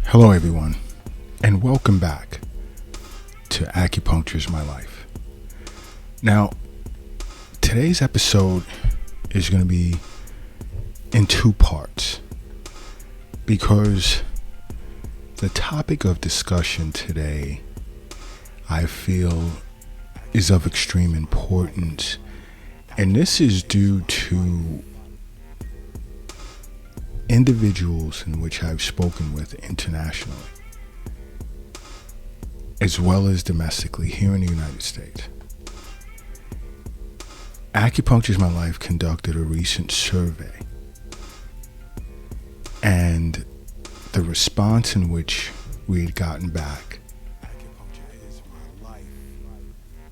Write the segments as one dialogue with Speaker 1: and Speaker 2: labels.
Speaker 1: Hello everyone, and welcome back to Acupuncture is My Life. Now, today's episode is going to be in two parts because the topic of discussion today, I feel, is of extreme importance, and this is due to individuals in which I've spoken with internationally, as well as domestically here in the United States. Acupuncture is My Life conducted a recent survey, and the response in which we had gotten back,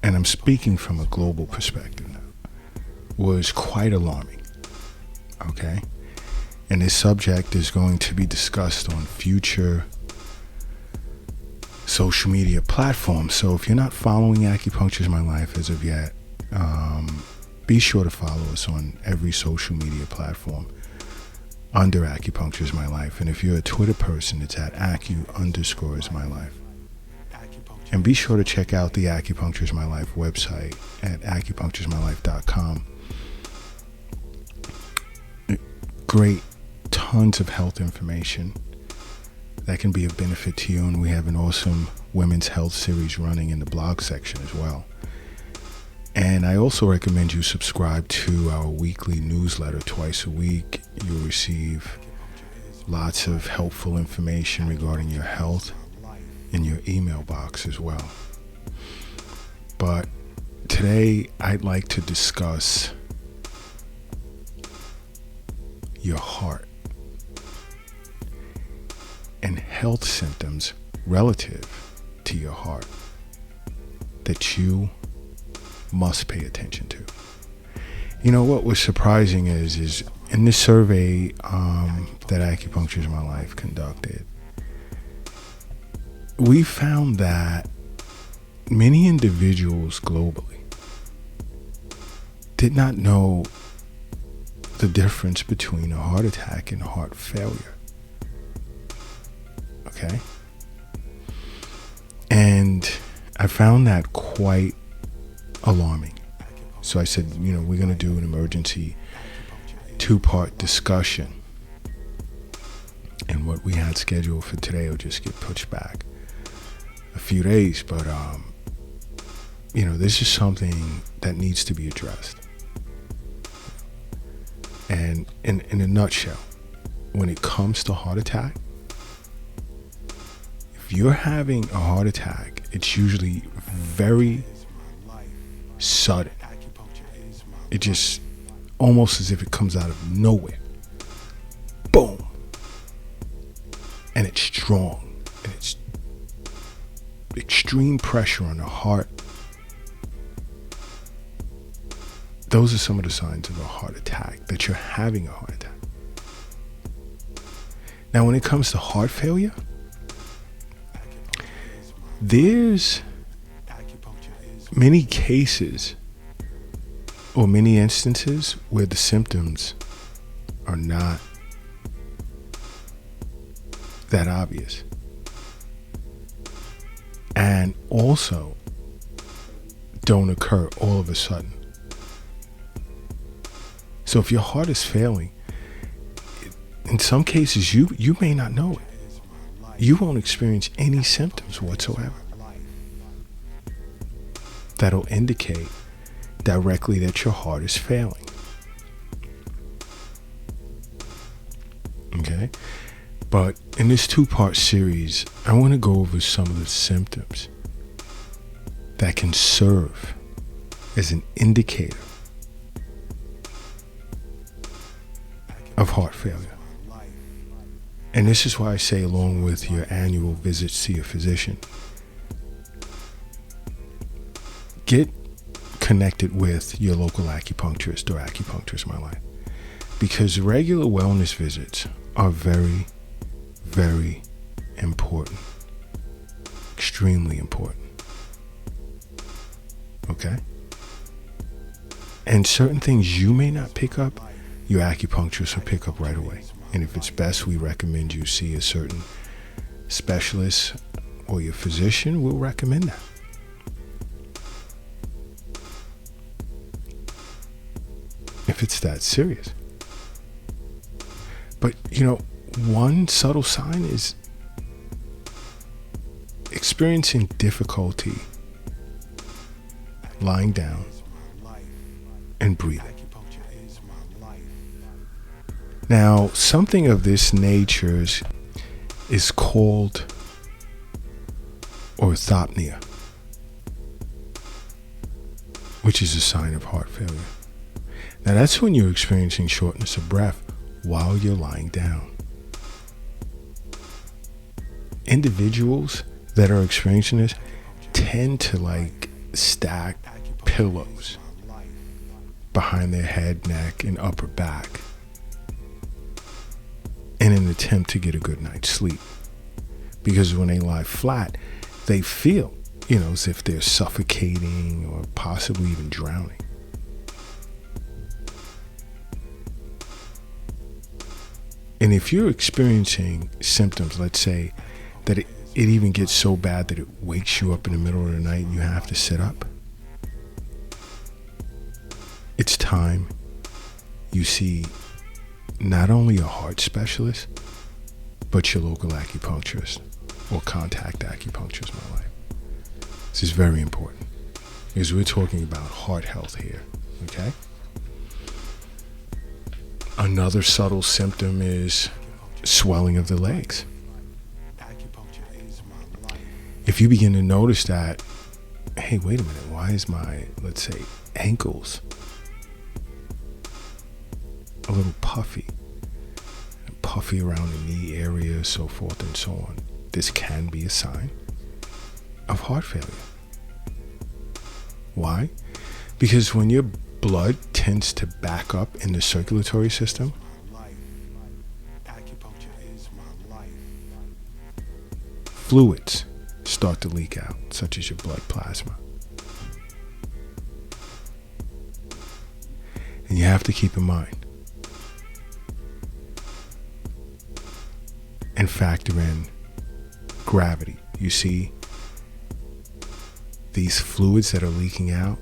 Speaker 1: and I'm speaking from a global perspective now, was quite alarming. Okay? And this subject is going to be discussed on future social media platforms. So if you're not following Acupuncture is My Life as of yet, be sure to follow us on every social media platform under Acupuncture is My Life. And if you're a Twitter person, it's at Acu_is_my_life. And be sure to check out the Acupuncture is My Life website at acupunctureismylife.com. Great. Tons of health information that can be of benefit to you, and we have an awesome women's health series running in the blog section as well. And I also recommend you subscribe to our weekly newsletter twice a week. You'll receive lots of helpful information regarding your health in your email box as well. But today I'd like to discuss your heart and health symptoms relative to your heart that you must pay attention to. You know, what was surprising is in this survey that Acupuncture is My Life conducted, we found that many individuals globally did not know the difference between a heart attack and heart failure. Okay? And I found that quite alarming. So I said, we're going to do an emergency two-part discussion. And what we had scheduled for today will just get pushed back a few days. But, this is something that needs to be addressed. And in a nutshell, when it comes to heart attack, if you're having a heart attack, it's usually very sudden. It just almost as if it comes out of nowhere. Boom. And it's strong. And it's extreme pressure on the heart. Those are some of the signs of a heart attack, that you're having a heart attack. Now, when it comes to heart failure, there's many cases or many instances where the symptoms are not that obvious. And also don't occur all of a sudden. So if your heart is failing, in some cases you may not know it. You won't experience any symptoms whatsoever that'll indicate directly that your heart is failing. Okay? But in this two-part series, I want to go over some of the symptoms that can serve as an indicator of heart failure. And this is why I say, along with your annual visits to your physician, get connected with your local acupuncturist or Acupuncture is My Life, because regular wellness visits are very, very important, extremely important. Okay? And certain things you may not pick up, your acupuncturist will pick up right away. And if it's best, we recommend you see a certain specialist or your physician will recommend that. If it's that serious. But, one subtle sign is experiencing difficulty lying down and breathing. Now, something of this nature is called orthopnea, which is a sign of heart failure. Now, that's when you're experiencing shortness of breath while you're lying down. Individuals that are experiencing this tend to stack pillows behind their head, neck, and upper back in an attempt to get a good night's sleep. Because when they lie flat, they feel, as if they're suffocating or possibly even drowning. And if you're experiencing symptoms, let's say that it even gets so bad that it wakes you up in the middle of the night and you have to sit up, it's time you see not only a heart specialist, but your local acupuncturist or contact acupuncturist, my life. This is very important because we're talking about heart health here, okay? Another subtle symptom is swelling of the legs. If you begin to notice that, hey, wait a minute, why is my, let's say, ankles a little puffy around the knee area, so forth and so on. This can be a sign of heart failure. Why? Because when your blood tends to back up in the circulatory system, fluids start to leak out, such as your blood plasma. And you have to keep in mind and factor in gravity. You see, these fluids that are leaking out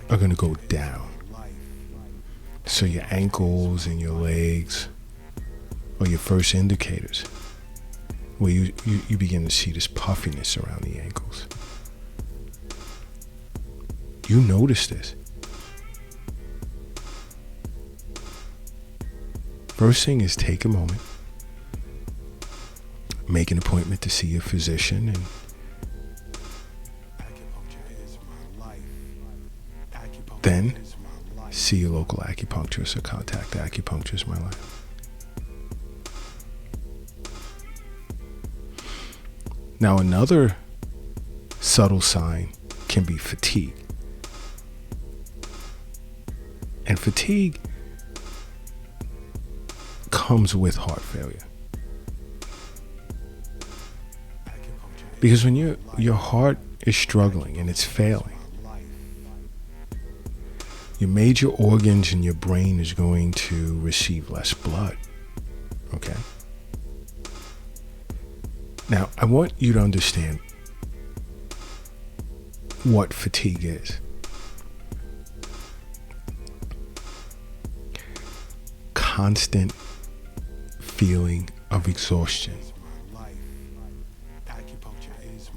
Speaker 1: are going to go down. So your ankles and your legs are your first indicators where you begin to see this puffiness around the ankles. You notice this. First thing is take a moment, make an appointment to see a physician, and then see a local acupuncturist or contact acupuncturist, my life. Now, another subtle sign can be fatigue. And fatigue comes with heart failure. Because when your heart is struggling and it's failing, your major organs in your brain is going to receive less blood. Okay? Now, I want you to understand what fatigue is. Constant feeling of exhaustion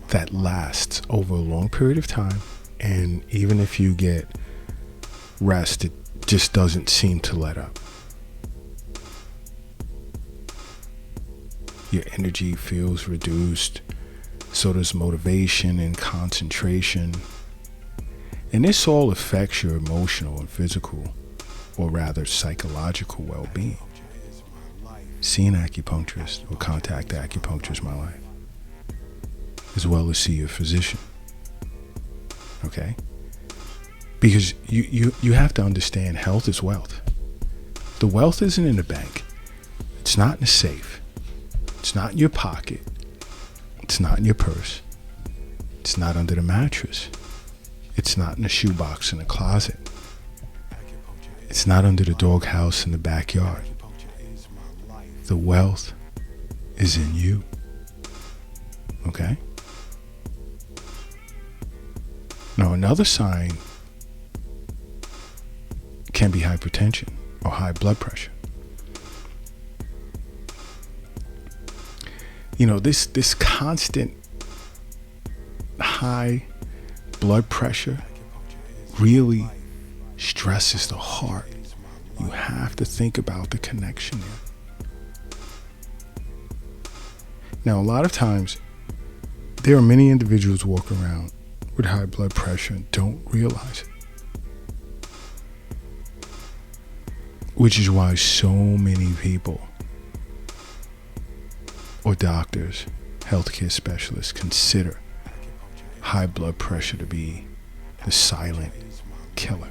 Speaker 1: that lasts over a long period of time, and even if you get rest, it just doesn't seem to let up. Your energy feels reduced, so does motivation and concentration. And this all affects your emotional and physical, or rather psychological well-being. See an acupuncturist or contact acupuncturist, my life, as well as see your physician. Okay? Because you have to understand health is wealth. The wealth isn't in the bank. It's not in the safe. It's not in your pocket. It's not in your purse. It's not under the mattress. It's not in the shoebox in the closet. It's not under the doghouse in the backyard. The wealth is in you. Okay? Now, another sign can be hypertension or high blood pressure. You know, this constant high blood pressure really stresses the heart. You have to think about the connection there. Now, a lot of times, there are many individuals walking around with high blood pressure and don't realize it. Which is why so many people or doctors, healthcare specialists consider high blood pressure to be the silent killer.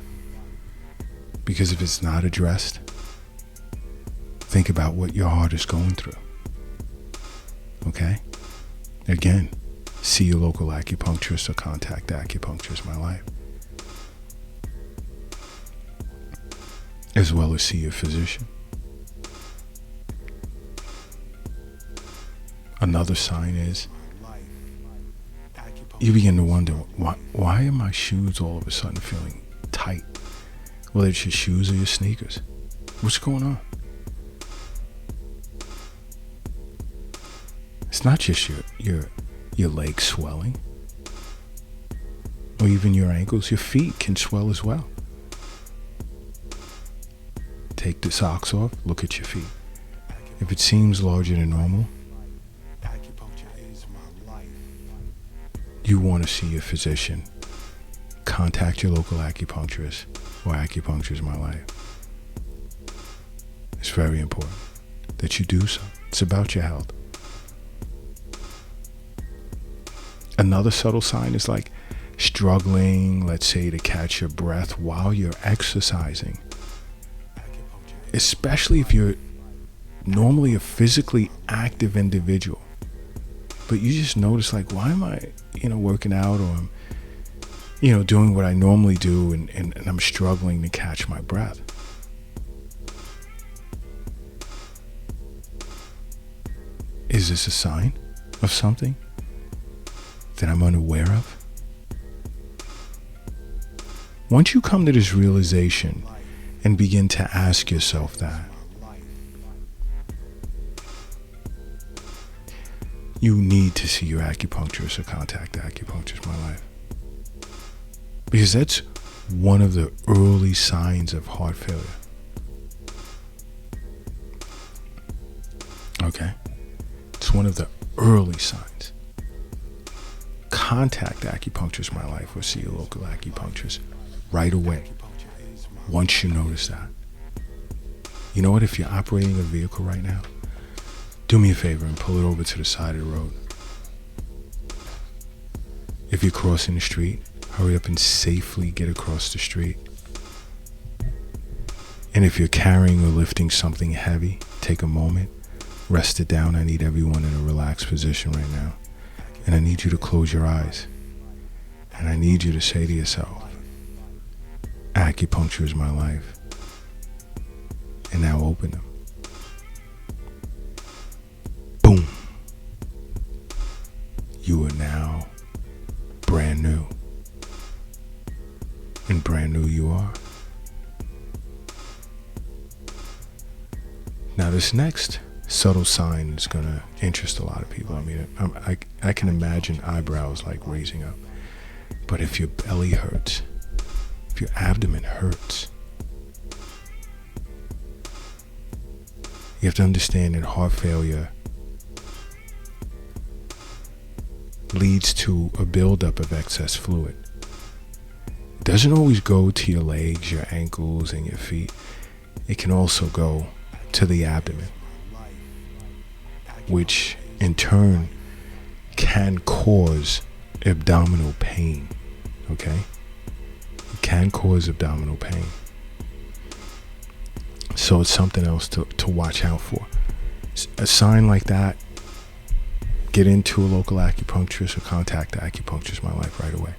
Speaker 1: Because if it's not addressed, think about what your heart is going through. Okay? Again, see your local acupuncturist or contact Acupuncture is My Life. As well as see your physician. Another sign is you begin to wonder, why are my shoes all of a sudden feeling tight? Whether it's your shoes or your sneakers. What's going on? It's not just your legs swelling. Or even your ankles. Your feet can swell as well. Take the socks off, look at your feet. If it seems larger than normal, you want to see your physician. Contact your local acupuncturist or Acupuncture is My Life. It's very important that you do so. It's about your health. Another subtle sign is like struggling, let's say, to catch your breath while you're exercising. Especially if you're normally a physically active individual. But you just notice, like, why am I, working out, or I'm, doing what I normally do, and I'm struggling to catch my breath. Is this a sign of something that I'm unaware of? Once you come to this realization and begin to ask yourself that, you need to see your acupuncturist or contact Acupuncture is My Life. Because that's one of the early signs of heart failure. Okay? It's one of the early signs. Contact Acupuncture is My Life or see your local acupuncturist right away once you notice that. You know what? If you're operating a vehicle right now, do me a favor and pull it over to the side of the road. If you're crossing the street, hurry up and safely get across the street. And if you're carrying or lifting something heavy, take a moment, rest it down. I need everyone in a relaxed position right now. And I need you to close your eyes. And I need you to say to yourself, Acupuncture is my life. And now open them. Boom. You are now brand new. And brand new you are. Now this next subtle sign is going to interest a lot of people. I mean, I can imagine eyebrows like raising up. But if your belly hurts, if your abdomen hurts, you have to understand that heart failure leads to a buildup of excess fluid. It doesn't always go to your legs, your ankles, and your feet. It can also go to the abdomen, which in turn can cause abdominal pain. Okay? It can cause abdominal pain. So it's something else to watch out for. A sign like that, get into a local acupuncturist or contact Acupuncture is My Life right away.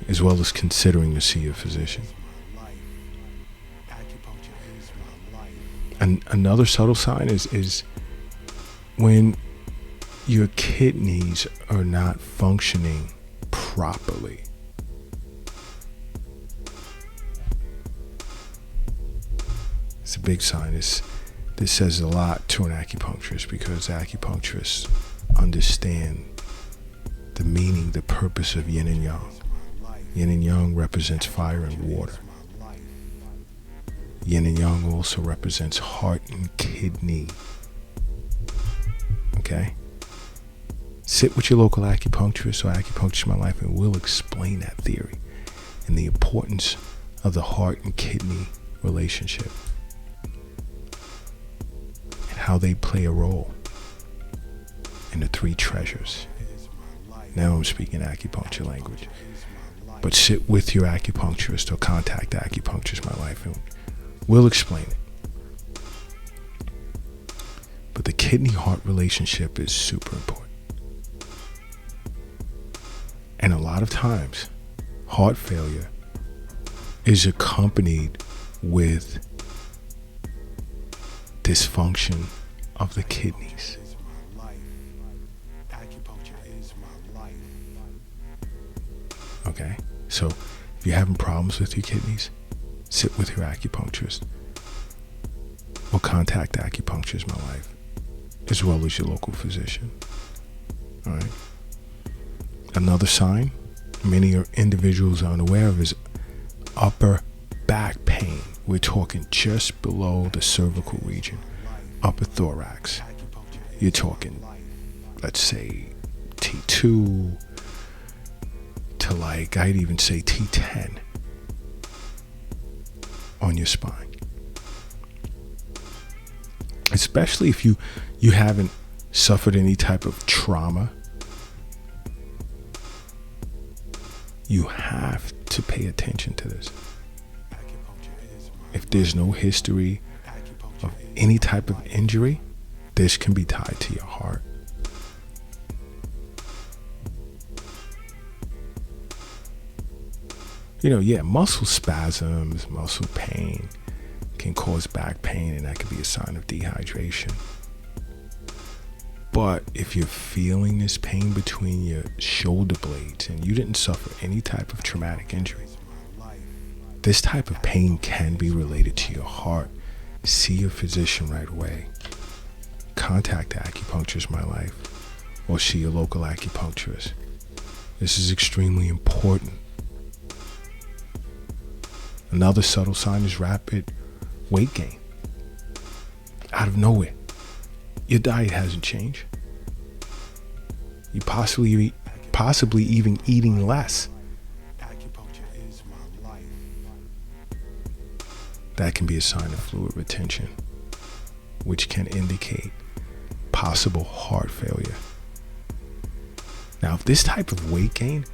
Speaker 1: As well as considering to see a physician. And another subtle sign is When your kidneys are not functioning properly, it's a big sign. This says a lot to an acupuncturist, because acupuncturists understand the meaning, the purpose of yin and yang. Yin and yang represents fire and water. Yin and yang also represents heart and kidney. Okay? Sit with your local acupuncturist or Acupuncture My Life, and we'll explain that theory and the importance of the heart and kidney relationship and how they play a role in the three treasures. Now I'm speaking acupuncture language. But sit with your acupuncturist or contact Acupuncture My Life, and we'll explain it. But the kidney-heart relationship is super important. And a lot of times, heart failure is accompanied with dysfunction of the kidneys. Okay? So, if you're having problems with your kidneys, sit with your acupuncturist or contact Acupuncture My Life, as well as your local physician. All right? Another sign many individuals are unaware of is upper back pain. We're talking just below the cervical region, upper thorax. You're talking, let's say, T2 to I'd even say T10 on your spine. Especially if you haven't suffered any type of trauma, you have to pay attention to this. If there's no history of any type of injury, this can be tied to your heart. Muscle spasms, muscle pain can cause back pain, and that could be a sign of dehydration. But if you're feeling this pain between your shoulder blades and you didn't suffer any type of traumatic injury, this type of pain can be related to your heart. See your physician right away. Contact Acupuncture My Life or see your local acupuncturist. This is extremely important. Another subtle sign is rapid weight gain. Out of nowhere. Your diet hasn't changed. You possibly even eating less. That can be a sign of fluid retention, which can indicate possible heart failure. Now, if this type of weight gain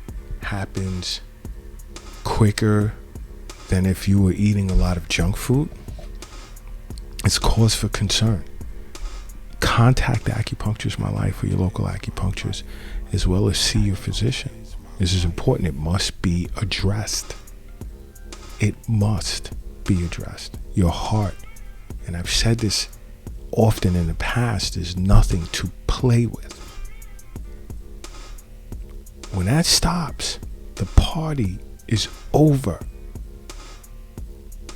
Speaker 1: happens quicker than if you were eating a lot of junk food, it's cause for concern. Contact Acupuncture My Life or your local acupuncturist, as well as see your physician. This is important. It must be addressed. It must be addressed. Your heart, and I've said this often in the past, is nothing to play with. When that stops, the party is over.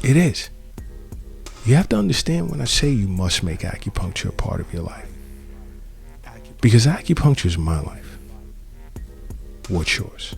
Speaker 1: It is. You have to understand when I say you must make acupuncture a part of your life. Because acupuncture is my life. What's yours?